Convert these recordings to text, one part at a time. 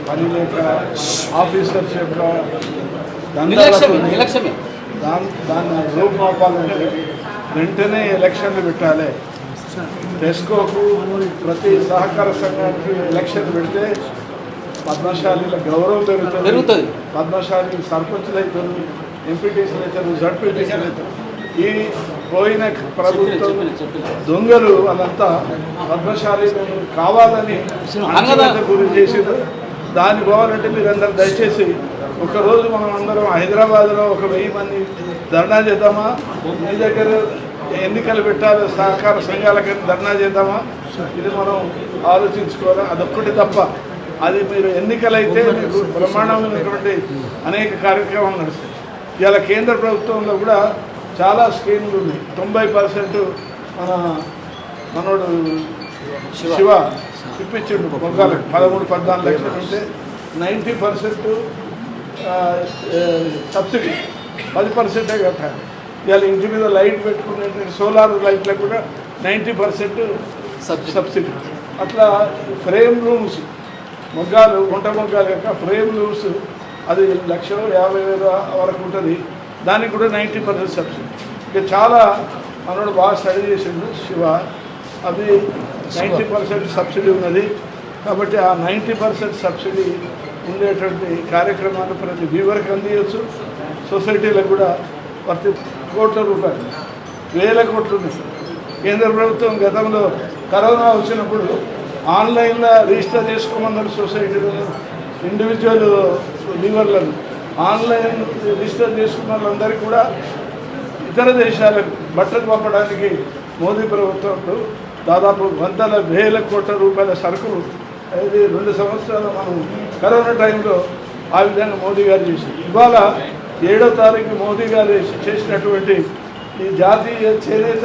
పని లేక ఆఫీసర్స్ యొక్క దాన్ని రూపుమాపాలంటే వెంటనే ఎలక్షన్లు పెట్టాలి. టెస్కోకు ప్రతి సహకార సంఘానికి ఎలక్షన్ పెడితే పద్మశాలీల గౌరవం పెరుగుతుంది. పద్మశాలి సర్పంచులు అవుతారు, ఎంపీటీసీలు అవుతారు, జడ్పీటీసీలు అవుతారు. ఈ పోయిన ప్రభుత్వం దొంగలు వాళ్ళంతా పద్మశాలీలను కావాలని గురి చేసారు. దాన్ని పోవాలంటే మీరందరూ దయచేసి ఒకరోజు మనం అందరం హైదరాబాద్లో 1000 మంది ధర్నా చేద్దామా? మీ దగ్గర ఎన్నికలు పెట్టాలి, సహకార సంఘాలకి ధర్నా చేద్దామా? ఇది మనం ఆలోచించుకోవాలి. అదొక్కటి తప్ప అది మీరు ఎన్నికలైతే మీకు బ్రహ్మాండమైనటువంటి అనేక కార్యక్రమాలు నడుస్తాయి. ఇవాళ కేంద్ర ప్రభుత్వంలో కూడా చాలా స్కీములు ఉన్నాయి. 90% మనోడు శివ ఇప్పించిండు మొగ్గాలకు 13-14 లక్షలు ఉంటే 90% సబ్సిడీ, 10% కట్టాలి. ఇవాళ ఇంటి మీద లైట్ పెట్టుకునే సోలార్ లైట్లకు కూడా 90% సబ్సిడీ. అట్లా ఫ్రేమ్ రూమ్స్ మొగ్గాలు, గుంట మొగ్గాల యొక్క ఫ్రేమ్ రూమ్స్ అది 1,50,000 వరకు ఉంటుంది. దానికి కూడా 90% సబ్సిడీ. ఇక చాలా మనోడు బాగా స్టడీ చేసిండు శివ, అది 90% సబ్సిడీ ఉన్నది. కాబట్టి ఆ 90% సబ్సిడీ ఉండేటువంటి కార్యక్రమాలు ప్రతి వీవర్కి అందించవచ్చు. సొసైటీలకు కూడా ప్రతి కోట్ల రూపాయలు, 1000 కోట్లు ఉన్నాయి. కేంద్ర ప్రభుత్వం గతంలో కరోనా వచ్చినప్పుడు ఆన్లైన్లో రిజిస్టర్ చేసుకోమన్నారు సొసైటీలో. ఇండివిజువల్ లీవర్లను ఆన్లైన్ రిజిస్టర్ చేసుకున్న వాళ్ళందరికీ కూడా ఇతర దేశాలకు బట్టలు పంపడానికి మోదీ ప్రభుత్వంలో దాదాపు 100,000 కోట్ల రూపాయల సరుకులు 2 సంవత్సరాలు మనం కరోనా టైంలో ఆ విధంగా మోదీ గారు చేశారు. ఇవాళ 7వ తారీఖు మోదీ గారు చేసినటువంటి ఈ జాతీయ చేనేత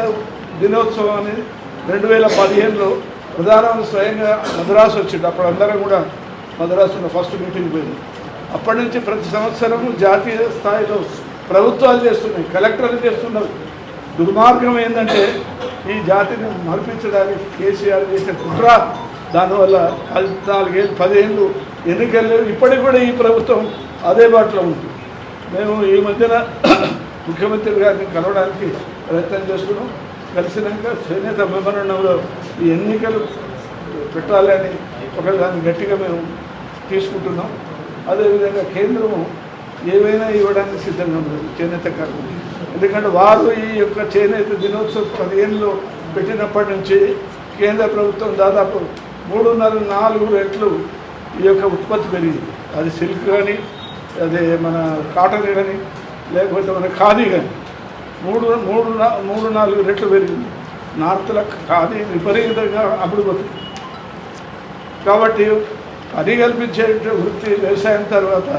దినోత్సవం అనేది 2015లో ప్రధానమంత్రి స్వయంగా మద్రాసు వచ్చిండు. అప్పుడు అందరం కూడా మద్రాసులో ఫస్ట్ మీటింగ్ పోయింది. అప్పటి నుంచి ప్రతి సంవత్సరము జాతీయ స్థాయిలో ప్రభుత్వాలు చేస్తున్నాయి, కలెక్టర్లు చేస్తున్నారు. దుర్మార్గం ఏంటంటే ఈ జాతిని మరిపించడానికి కేసీఆర్ చేసిన కుట్ర. దానివల్ల 14 ఏళ్ళు 10 ఏళ్ళు ఎన్నికలు లేవు. ఇప్పటికి కూడా ఈ ప్రభుత్వం అదే బాటలో ఉంది. మేము ఈ మధ్యన ముఖ్యమంత్రి గారిని కలవడానికి ప్రయత్నం చేస్తున్నాం. కలిసినాక చేనేత మెమోరాండంలో ఈ ఎన్నికలు పెట్టాలి అని దాన్ని గట్టిగా మేము తీసుకుంటున్నాం. అదేవిధంగా కేంద్రము ఏవైనా ఇవ్వడానికి సిద్ధంగా ఉంది చేనేత కార్మికులు. ఎందుకంటే వారు ఈ యొక్క చేనేత దినోత్సవం 10 ఏళ్ళు పెట్టినప్పటి నుంచి కేంద్ర ప్రభుత్వం దాదాపు 3.5-4 రెట్లు ఈ యొక్క ఉత్పత్తి పెరిగింది. అది సిల్క్ కానీ, అదే మన కాటన్ కానీ, లేకపోతే మన ఖాదీ కానీ 3-4 రెట్లు పెరిగింది. నార్త్లో ఖాదీ విపరీతంగా అభివృద్ధి. కాబట్టి పని కల్పించే వృత్తి వ్యవసాయం తర్వాత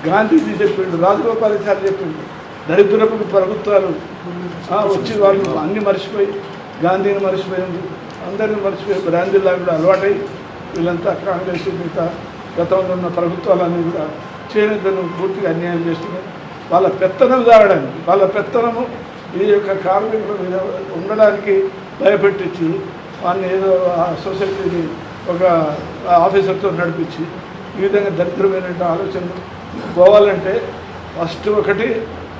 గాంధీజీ చెప్పిండు, రాజగోపాలాచారి చెప్పిండు, దరిద్రపు ప్రభుత్వాలు వచ్చి వాళ్ళు అన్నీ మర్చిపోయి గాంధీని మర్చిపోయింది, అందరినీ మర్చిపోయి బ్రాందీలా కూడా అలవాటై వీళ్ళంతా కాంగ్రెస్ మిగతా గతంలో ఉన్న ప్రభుత్వాలన్నీ కూడా చేనేతను పూర్తిగా అన్యాయం చేస్తున్నాయి. వాళ్ళ పెత్తనం దాగడానికి, వాళ్ళ పెత్తనము ఈ యొక్క కార్మికుల మీద ఉండడానికి భయపెట్టించి వాళ్ళని ఏదో సొసైటీని ఒక ఆఫీసర్తో నడిపించి ఈ విధంగా దరిద్రమైన ఆలోచనలు పోవాలంటే ఫస్ట్ ఒకటి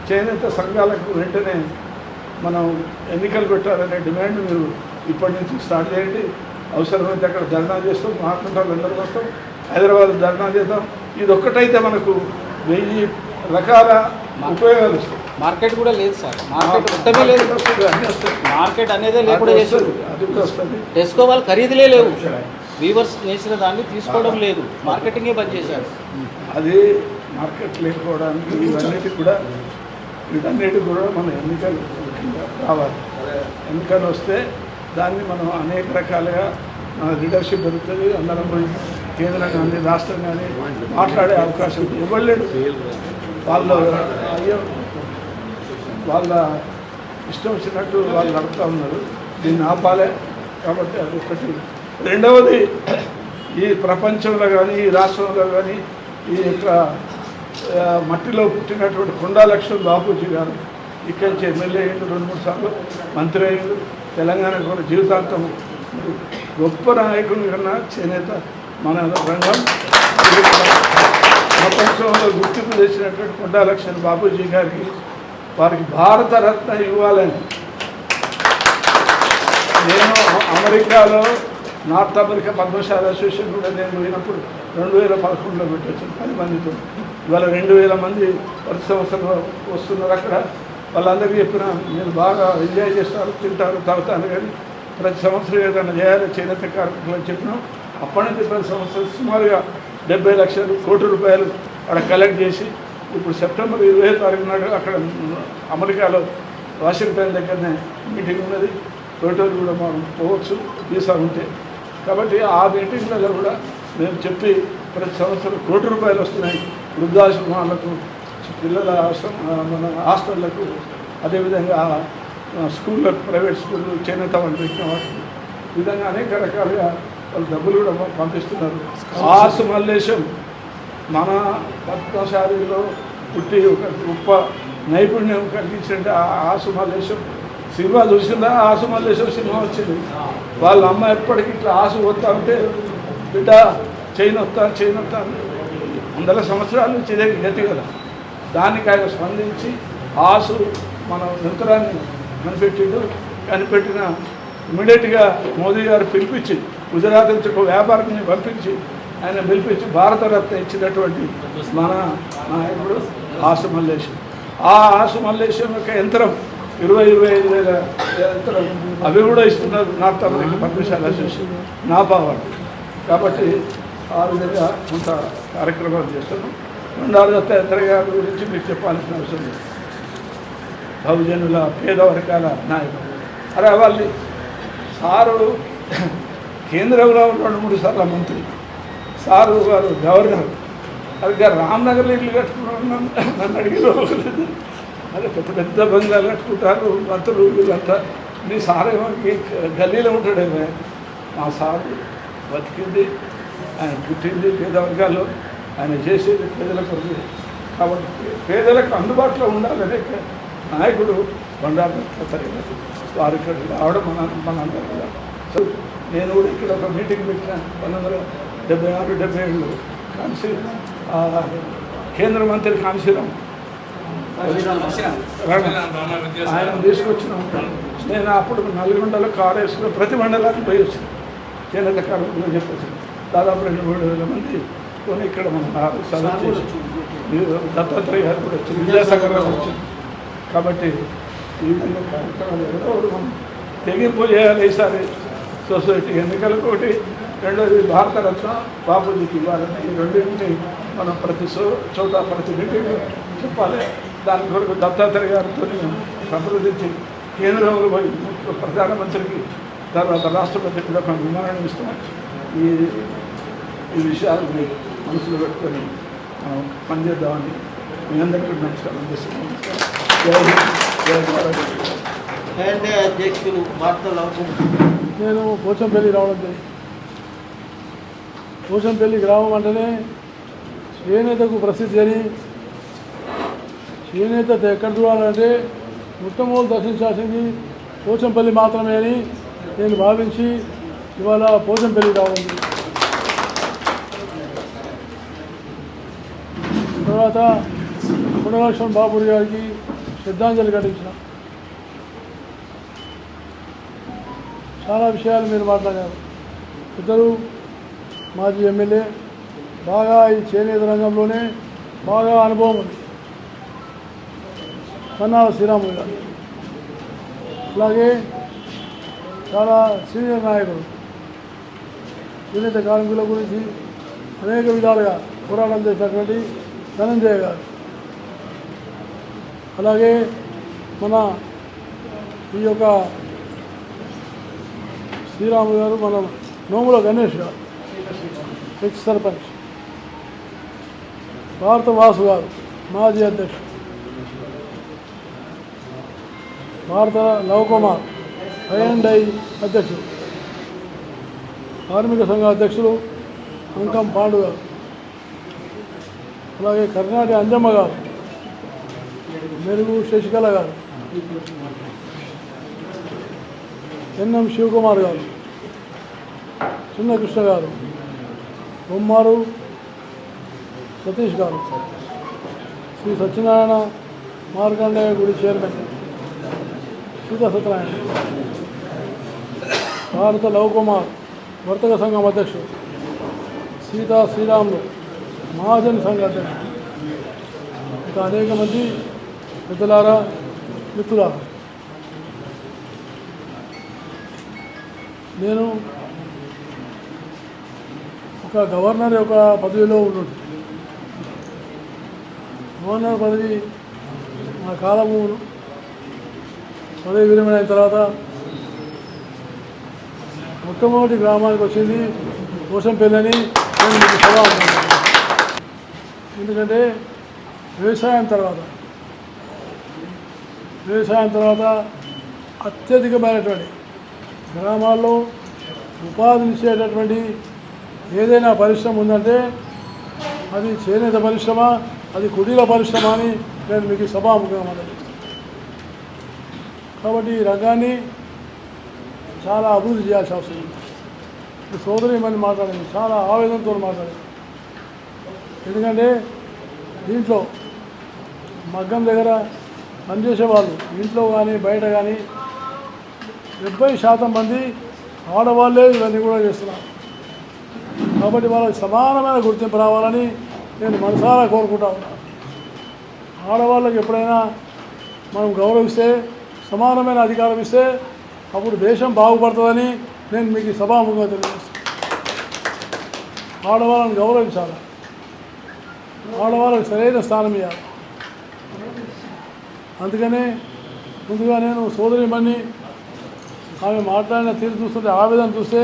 చేనేత సంఘాలకు వెంటనే మనం ఎన్నికలు పెట్టాలనే డిమాండ్ మీరు ఇప్పటి నుంచి స్టార్ట్ చేయండి. అవసరమైతే అక్కడ ధర్నా చేస్తాం, మాట్లాడతాం, అందరం వస్తాం, హైదరాబాద్ ధర్నా చేద్దాం. ఇది ఒక్కటైతే మనకు 1000 రకాల ఉపయోగాలు వస్తాయి. మార్కెట్ కూడా లేదు సార్, మార్కెట్ మొత్తమే లేదు, అన్నీ వస్తాయి. మార్కెట్ అనేది లేకుండా చేస్తారు. అది కూడా వస్తుంది. టెస్కో వాళ్ళు ఖరీదులే లేవు, వీవర్స్ చేసిన దాన్ని తీసుకోవడం లేదు, మార్కెటింగే బంద్ చేశారు. అది మార్కెట్ లేకపోవడానికి వీటన్నిటి కూడా మన ఎన్నికలు రావాలి. ఎన్నికలు వస్తే దాన్ని మనం అనేక రకాలుగా మన లీడర్షిప్ దొరుకుతుంది. అందరం పోయి కేంద్రం కానీ రాష్ట్రం కానీ మాట్లాడే అవకాశం ఇవ్వలేడు. వాళ్ళ ఇష్టం వచ్చినట్టు వాళ్ళు నడుపుతూ ఉన్నారు. దీన్ని ఆపాలే. కాబట్టి అది ఒకటి. రెండవది, ఈ ప్రపంచంలో కానీ ఈ రాష్ట్రంలో కానీ ఈ యొక్క మట్టిలో పుట్టినటువంటి కొండా లక్ష్మణ్ బాపూజీ గారు ఇక్కడి నుంచి ఎమ్మెల్యే అయ్యిండు, 2-3 సార్లు మంత్రి అయ్యిండు. తెలంగాణ కూడా జీవితాంతం గొప్ప నాయకుని కన్నా చేనేత మన రంగం ప్రపంచంలో గుర్తింపు చేసినటువంటి కొండా లక్ష్మణ్ బాపూజీ గారికి వారికి భారతరత్న ఇవ్వాలని నేను అమెరికాలో నార్త్ అమెరికా పద్మశాలి అసోసియేషన్ కూడా నేను పోయినప్పుడు 2011లో పెట్టొచ్చాను 10 మందితో. ఇవాళ 2000 మంది ప్రతి సంవత్సరం వస్తున్నారు. అక్కడ వాళ్ళందరికీ చెప్పిన మీరు బాగా ఎంజాయ్ చేస్తారు, తింటారు, తాగుతారు, కానీ ప్రతి సంవత్సరం ఏదైనా చేయాలి చేనేత కార్మికులు అని చెప్పినాం. అప్పటి నుంచి ప్రతి సంవత్సరం సుమారుగా 70 లక్షల కోట్ల రూపాయలు అక్కడ కలెక్ట్ చేసి ఇప్పుడు సెప్టెంబర్ 20వ తారీఖు నాడు అక్కడ అమెరికాలో వాషింగ్టన్ దగ్గరనే మీటింగ్ ఉన్నది. ఫోటోలు కూడా మనం పోవచ్చు వీసా ఉంటే. కాబట్టి ఆ మీటింగ్లలో కూడా మేము చెప్పి ప్రతి సంవత్సరం కోటి రూపాయలు వస్తున్నాయి వృద్ధాశ్రమాలకు, పిల్లల మన హాస్టళ్లకు, అదేవిధంగా స్కూళ్ళకు, ప్రైవేట్ స్కూళ్ళు, చేనేత వంటి పెట్టిన వాటికి ఈ విధంగా అనేక రకాలుగా వాళ్ళు డబ్బులు కూడా పంపిస్తున్నారు. ఆసు మల్లేశం మన పద్మశాలిలో పుట్టి ఒక గొప్ప నైపుణ్యం కలిగించినట్టు ఆసు మల్లేశం సినిమా చూసిందా? ఆసు మల్లేశం సినిమా వచ్చింది. వాళ్ళ అమ్మ ఎప్పటికీ ఇట్లా ఆసు వస్తా ఉంటే బిడ్డ చైన్ వస్తా 100 సంవత్సరాల నుంచి ఇదే గతి కదా. దానికి ఆయన స్పందించి ఆసు మన యంత్రాన్ని కనిపెట్టిన ఇమీడియట్గా మోదీ గారు పిలిపించి గుజరాత్ నుంచి ఒక వ్యాపారిని పంపించి ఆయన పిలిపించి భారతరత్న ఇచ్చినటువంటి మన నాయకుడు ఆసు మల్లేశం. ఆ ఆసు మల్లేశం యొక్క యంత్రం 20-25 వేల యంత్రం అవి కూడా ఇస్తున్నారు నార్త్ అమెరికా పద్మశాలి అసోసియేషన్ నాపావాడు. కాబట్టి ఆ విధంగా కొంత కార్యక్రమాలు చేస్తున్నాం. బండారు దత్తాత్రేయ గారి గురించి మీకు చెప్పాల్సిన అవసరం లేదు. బహుజనుల పేద వర్గాల నాయకుడు. అరే వాళ్ళు సారు కేంద్రంలో 2-3 సార్లు మంత్రి, సారు గారు గవర్నర్. అది రామ్నగర్లో ఇల్లు కట్టుకున్నాను నన్ను అడిగిన అదే పెద్ద బంగాలు కట్టుకుంటారు మంత్రులు వీళ్ళంతా. నీ సారేమో గల్లీలో ఉంటాడేమో. మా సారు బతికింది, ఆయన పుట్టింది పేద వర్గాల్లో, ఆయన చేసేది పేదల కొరకు. కాబట్టి పేదలకు అందుబాటులో ఉండాలనే నాయకుడు బండారు దత్తాత్రేయ. వారు ఇక్కడ రావడం మనందరూ కూడా. సో నేను కూడా ఇక్కడ ఒక మీటింగ్ పెట్టిన 1976-77 కాన్సీ కేంద్ర మంత్రి కాన్సీరామ్ ఆయన తీసుకొచ్చినాం. నేను అప్పుడు నల్గొండలో కారేసులో ప్రతి మండలానికి పోయి వచ్చాను. చేనేత కార్మికులు చెప్పేసి దాదాపు 2-3 వేల మంది కొని ఇక్కడ మన సదస్సు దత్తాత్రేయ గారు కూడా వచ్చింది, విద్యాసాగర్ గారు వచ్చింది. కాబట్టి ఈ విధంగా కార్యక్రమాలు ఎవరో మనం తెగింపు చేయాలి. ఈసారి సొసైటీ ఎన్నికలకు ఒకటి, రెండోది భారతరత్న బాపూజీకి ఇవ్వాలని. ఈ రెండింటిని మనం ప్రతి చోట ప్రతి మీటింగ్ చెప్పాలి. దాని కొరకు దత్తాత్రేయ గారితో సంప్రదించి కేంద్రంలో పోయి ప్రధానమంత్రికి తర్వాత రాష్ట్రపతికి కూడా మనం విమానం ఇస్తాం. ఈ విషయాలని మనసులో పెట్టుకొని మనం పనిచేద్దామని మీ అందరికీ నమస్కారం చేస్తున్నాం. అధ్యక్షులు నేను పోచంపల్లి రావడం జరిగింది. పోచంపల్లి గ్రామం అంటేనే చేనేతకు ప్రసిద్ధి అని, చేనేత ఎక్కడ చూడాలంటే మొట్టమొదటి దర్శించాల్సింది పోచంపల్లి మాత్రమే అని నేను భావించి ఇవాళ పోచంపల్లి రావడం జరిగింది. తర్వాత కొండలక్ష్మణ్ బాపూజీ గారికి శ్రద్ధాంజలి ఘటించిన. చాలా విషయాలు మీరు మాట్లాడారు. ఇద్దరు మాజీ ఎమ్మెల్యే, బాగా ఈ చేనేత రంగంలోనే బాగా అనుభవం ఉంది. పన్నాల శ్రీరాములు గారు అలాగే చాలా సీనియర్ నాయకుడు, చేనేత కార్మికుల గురించి అనేక విధాలుగా పోరాటం చేసినటువంటి ధనంజయ గారు, అలాగే మన ఈ యొక్క శ్రీరాములు గారు, మన నోముల గణేష్ గారు ఎక్స్ సర్పంచ్, భారత వాసు గారు మాజీ అధ్యక్షుడు, భారత లవకుమార్ ఐ&ఐ అధ్యక్షుడు, కార్మిక సంఘ అధ్యక్షులు అంకం పాండు గారు, అలాగే కర్ణాటి అంజమ్మ గారు, మెరుగు శశికళ గారు, ఎన్ఎం శివకుమార్ గారు, చిన్నకృష్ణ గారు, బొమ్మారు సతీష్ గారు, శ్రీ సత్యనారాయణ మార్కండేయ గుడి చైర్మన్ సీతా సత్యనారాయణ, భారత లవకుమార్ వర్తక సంఘం అధ్యక్షుడు, సీతా శ్రీరాములు మహాజన్ సంఘ అధ్యక్షుడు, ఇంకా అనేక మంది పెద్దలారా, మిత్రులారా, నేను ఒక గవర్నర్ యొక్క పదవిలో ఉండు. గవర్నర్ పదవి నా కాలము పదవి విరమణ అయిన తర్వాత మొట్టమొదటి గ్రామానికి వచ్చింది పోషంపల్లి అని నేను మీకు సలహా ఇస్తున్నాను. ఎందుకంటే వ్యవసాయం తర్వాత అత్యధికమైనటువంటి గ్రామాల్లో ఉపాధినిచ్చేటటువంటి ఏదైనా పరిశ్రమ ఉందంటే అది చేనేత పరిశ్రమ, అది కుటీర పరిశ్రమ అని నేను మీకు సభాముఖంగా మాట్లాడుతున్నాను. కాబట్టి ఈ రంగాన్ని చాలా అభివృద్ధి చేయాల్సిన అవసరం ఉంది. సోదరి మని మాట్లాడింది, చాలా ఆవేదనతో మాట్లాడింది. ఎందుకంటే దీంట్లో మగ్గం దగ్గర పనిచేసే వాళ్ళు ఇంట్లో కానీ బయట కానీ 70% మంది ఆడవాళ్ళే ఇవన్నీ కూడా చేస్తున్నారు. కాబట్టి వాళ్ళకి సమానమైన గుర్తింపు రావాలని నేను మనసారా కోరుకుంటా ఉన్నాను. ఆడవాళ్ళకి ఎప్పుడైనా మనం గౌరవిస్తే, సమానమైన అధికారం ఇస్తే అప్పుడు దేశం బాగుపడుతుందని నేను మీకు సభాముఖంగా తెలియజేస్తాను. ఆడవాళ్ళని గౌరవించాలి, ఆడవాళ్ళకి సరైన స్థానం ఇవ్వాలి. అందుకనే ముందుగా నేను సోదరిమణి ఆమె మాట్లాడిన తీరు చూస్తుంటే, ఆవేదన చూస్తే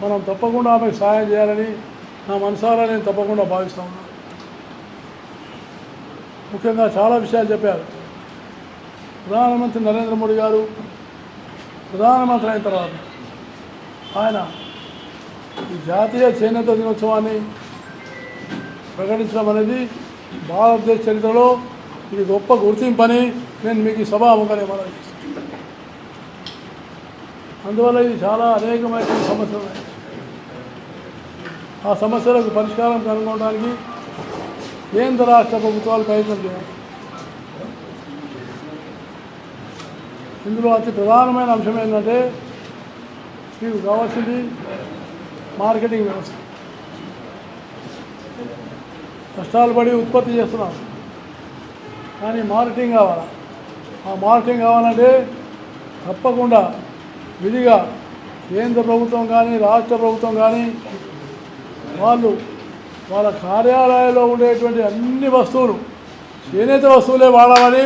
మనం తప్పకుండా ఆమెకు సహాయం చేయాలని నా మనసారా నేను తప్పకుండా భావిస్తూ ఉన్నాను. ముఖ్యంగా చాలా విషయాలు చెప్పారు. ప్రధానమంత్రి నరేంద్ర మోడీ గారు ప్రధానమంత్రి అయిన తర్వాత ఆయన ఈ జాతీయ చేనేత దినోత్సవాన్ని ప్రకటించడం అనేది భారతదేశ చరిత్రలో ఇది గొప్ప గుర్తింపని నేను మీకు ఈ సభాముఖంగా మనం చేస్తాను. అందువల్ల ఇది చాలా అనేకమైన సమస్యలు ఉన్నాయి. ఆ సమస్యలకు పరిష్కారం కనుగొనడానికి కేంద్ర రాష్ట్ర ప్రభుత్వాలు ప్రయత్నం చేయాలి. ఇందులో అతి ప్రధానమైన అంశం ఏంటంటే మీకు కావాల్సింది మార్కెటింగ్ వ్యవస్థ. కష్టాలు పడి ఉత్పత్తి చేస్తున్నాం, కానీ మార్కెటింగ్ కావాలి. ఆ మార్కెటింగ్ కావాలంటే తప్పకుండా విధిగా కేంద్ర ప్రభుత్వం కానీ రాష్ట్ర ప్రభుత్వం కానీ వాళ్ళ కార్యాలయాల్లో ఉండేటువంటి అన్ని వస్తువులు చేనేత వస్తువులే వాడాలని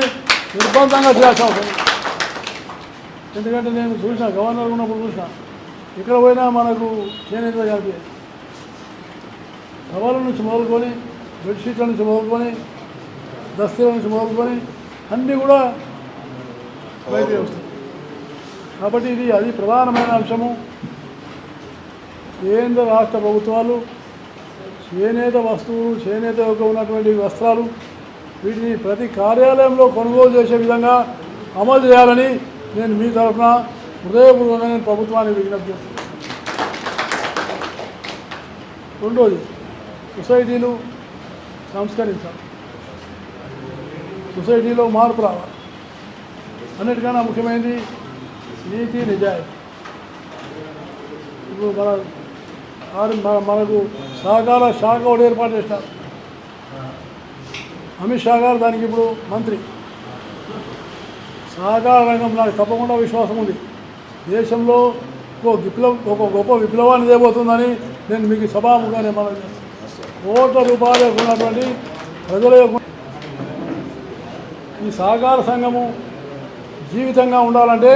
నిర్బంధంగా చేయాల్సిన అవసరం. ఎందుకంటే నేను చూసిన, గవర్నర్ ఉన్నప్పుడు చూసిన, ఇక్కడ పోయినా మనకు చేనేత కలిపి టవల నుంచి మొదలుకొని, బెడ్షీట్ల నుంచి మొదలుకొని, దస్తీల నుంచి మొదలుకొని అన్నీ కూడా బయటకు వస్తాయి. కాబట్టి అది ప్రధానమైన అంశము. కేంద్ర రాష్ట్ర ప్రభుత్వాలు చేనేత వస్తువులు, చేనేత యొక్క ఉన్నటువంటి వస్త్రాలు వీటిని ప్రతి కార్యాలయంలో కొనుగోలు చేసే విధంగా అమలు చేయాలని నేను మీ తరఫున హృదయపూర్వకంగా నేను ప్రభుత్వానికి విజ్ఞప్తి చేస్తున్నాను. రెండోది, సొసైటీలు సంస్కరించాలి, సొసైటీలో మార్పు రావాలి. అన్నిటికన్నా ముఖ్యమైనది నీతి నిజాయితీ. ఇప్పుడు మనకు సహకార శాఖ ఒకటి ఏర్పాటు చేస్తారు. అమిత్ షా గారు దానికి ఇప్పుడు మంత్రి. సహకార రంగం నాకు తప్పకుండా విశ్వాసం ఉంది. దేశంలో ఒక గొప్ప విప్లవాన్ని చేయబోతుందని నేను మీకు సభాముఖంగా మనం చేస్తాను. కోట్ల రూపాయలకు ఉన్నటువంటి ప్రజల యొక్క ఈ సహకార సంఘము జీవితంగా ఉండాలంటే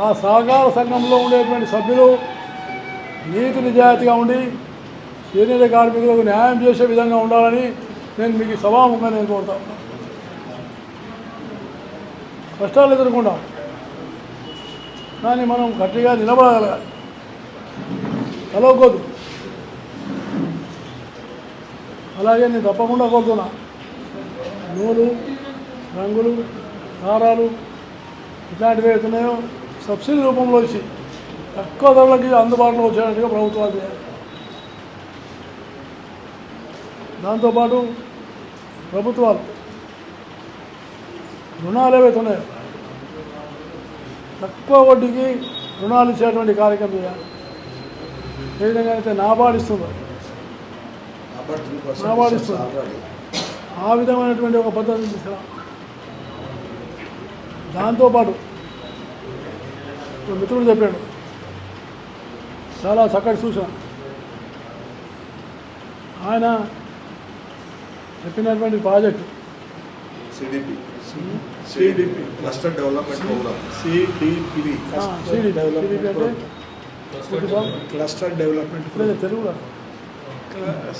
ఆ సహకార సంఘంలో ఉండేటువంటి సభ్యులు నీతి నిజాయితీగా ఉండి చేనేత కార్మికులకు న్యాయం చేసే విధంగా ఉండాలని నేను మీకు సభాముఖంగా నేను కోరుతా ఉన్నాను. కష్టాలు ఎదుర్కొంటాం, కానీ మనం గట్టిగా నిలబడగలగాలి, కలవకూడదు. అలాగే నేను తప్పకుండా కోరుతున్నా, నూలు, రంగులు, దారాలు ఇట్లాంటివి అవుతున్నాయో సబ్సిడీ రూపంలో వచ్చి తక్కువ ధరలకి అందుబాటులో వచ్చేటట్టుగా ప్రభుత్వాలు చేయాలి. దాంతోపాటు ప్రభుత్వాలు రుణాలు ఏవైతే ఉన్నాయో తక్కువ వడ్డీకి రుణాలు ఇచ్చేటువంటి కార్యక్రమం చేయాలి. ఏ విధంగా అయితే నాబార్డు ఇస్తుందో ఆ విధమైనటువంటి ఒక పద్ధతిని తీసుకురా. దాంతోపాటు మిత్రుడు చెప్పాడు, చాలా చక్కటి సూచన. ఆయన చెప్పినటువంటి project CDP cluster development programme CDP అంటే క్లస్టర్ డెవలప్మెంట్ తెలుగులో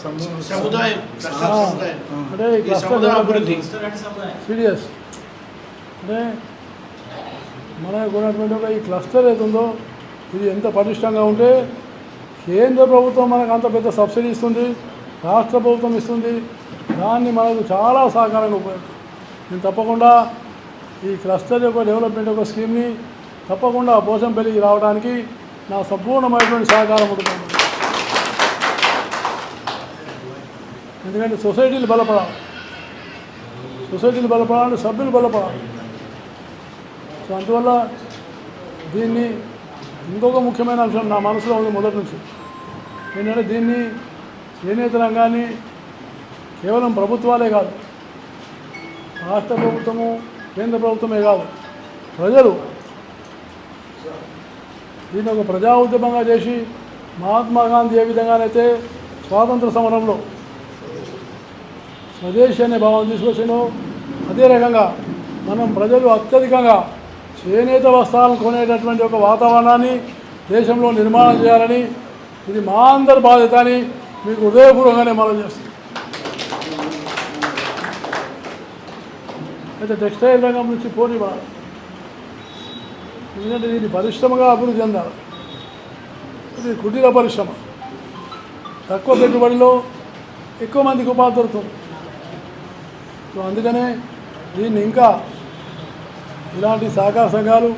సముదాయం అంటే ఈ క్లస్టర్ అభివృద్ధి సిడిఎస్ అంటే మనకు ఉన్నటువంటి ఒక ఈ క్లస్టర్ ఏతుందో ఇది ఎంత పటిష్టంగా ఉంటే కేంద్ర ప్రభుత్వం మనకు అంత పెద్ద సబ్సిడీ ఇస్తుంది, రాష్ట్ర ప్రభుత్వం ఇస్తుంది, దాన్ని మనకు చాలా సహకారంగా ఉపయోగపడుతుంది. నేను తప్పకుండా ఈ క్లస్టర్ యొక్క డెవలప్మెంట్ యొక్క స్కీమ్ని తప్పకుండా పోచంపల్లికి రావడానికి నా సంపూర్ణమైనటువంటి సహకారం ఉంటుంది. ఎందుకంటే సొసైటీలు బలపడాలి, సొసైటీలు బలపడాలంటే సభ్యులు బలపడాలి. సో అందువల్ల దీన్ని ఇంకొక ముఖ్యమైన అంశం నా మనసులో ఉంది మొదటి నుంచి ఏంటంటే దీన్ని చేనేత రంగాన్ని కేవలం ప్రభుత్వాలే కాదు, రాష్ట్ర ప్రభుత్వము కేంద్ర ప్రభుత్వమే కాదు, ప్రజలు దీన్ని ఒక ప్రజా ఉద్యమంగా చేసి మహాత్మా గాంధీ ఏ విధంగానైతే స్వాతంత్ర సమరంలో స్వదేశీ అనే భావం తీసుకొచ్చిందో అదే రకంగా మనం ప్రజలు అత్యధికంగా చేనేత వస్త్రాలను కొనేటటువంటి ఒక వాతావరణాన్ని దేశంలో నిర్మాణం చేయాలని ఇది మా అందరి బాధ్యత అని మీకు హృదయపూర్వకంగానే మనం చేస్తుంది. అయితే టెక్స్టైల్ రంగం నుంచి పోటీ పడాలి, ఎందుకంటే దీన్ని పరిశ్రమగా అభివృద్ధి చెందాలి. ఇది కుటీర పరిశ్రమ, తక్కువ పెట్టుబడిలో ఎక్కువ మందికి ఉపాధి దొరుకుతుంది. సో అందుకనే దీన్ని ఇంకా ఇలాంటి సహకార సంఘాలు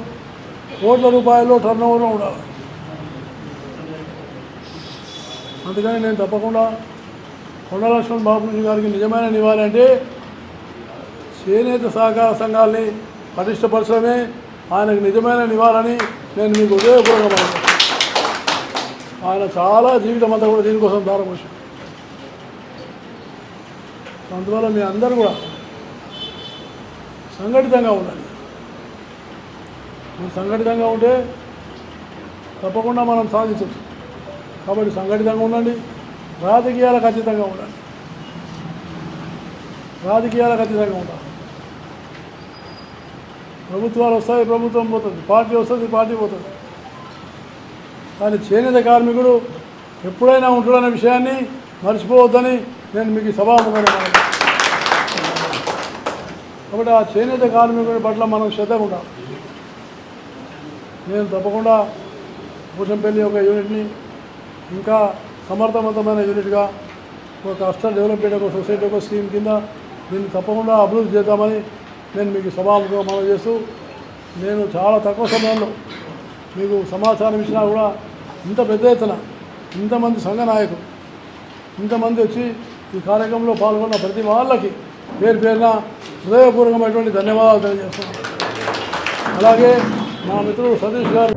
కోట్ల రూపాయల్లో టర్న్ ఓవర్లో ఉండాలి. అందుకని నేను తప్పకుండా కొండా లక్ష్మణ్ బాబుజీ గారికి నిజమైన నివాళి అంటే చేనేత సహకార సంఘాలని పటిష్టపరచడమే ఆయనకు నిజమైన నివాళని నేను మీకు హృదయపూర్వకంగా ఆయన చాలా జీవితం అంతా కూడా దీనికోసం దారపోసాం. అందువల్ల మీ అందరూ కూడా సంఘటితంగా ఉండాలి. మీరు సంఘటితంగా ఉంటే తప్పకుండా మనం సాధించవచ్చు. కాబట్టి సంఘటితంగా ఉండండి, రాజకీయాలకు అతీతంగా ఉండండి, రాజకీయాలకు అతీతంగా ఉండాలి. ప్రభుత్వాలు వస్తాయి, ప్రభుత్వం పోతుంది, పార్టీ వస్తుంది, పార్టీ పోతుంది. కానీ చేనేత కార్మికుడు ఎప్పుడైనా ఉంటాడనే విషయాన్ని మర్చిపోవద్దని నేను మీకు సభాముఖంగా కాబట్టి ఆ చేనేత కార్మికుడి పట్ల మనం శ్రద్ధగా ఉండాలి. నేను తప్పకుండా పోచంపల్లి ఒక యూనిట్ని ఇంకా సమర్థవంతమైన యూనిట్గా ఒక క్లస్టర్ డెవలప్మెంట్ ఒక సొసైటీ ఒక స్కీమ్ కింద దీన్ని తప్పకుండా అభివృద్ధి చేద్దామని నేను మీకు సభాముఖంగా మనం చేస్తూ నేను చాలా తక్కువ సమయంలో మీకు సమాచారం ఇచ్చినా కూడా ఇంత పెద్ద ఎత్తున ఇంతమంది సంఘ నాయకులు ఇంతమంది వచ్చి ఈ కార్యక్రమంలో పాల్గొన్న ప్రతి వాళ్ళకి పేరు పేరున హృదయపూర్వకమైనటువంటి ధన్యవాదాలు తెలియజేస్తున్నాను. అలాగే నా మిత్రుడు సతీష్ గారు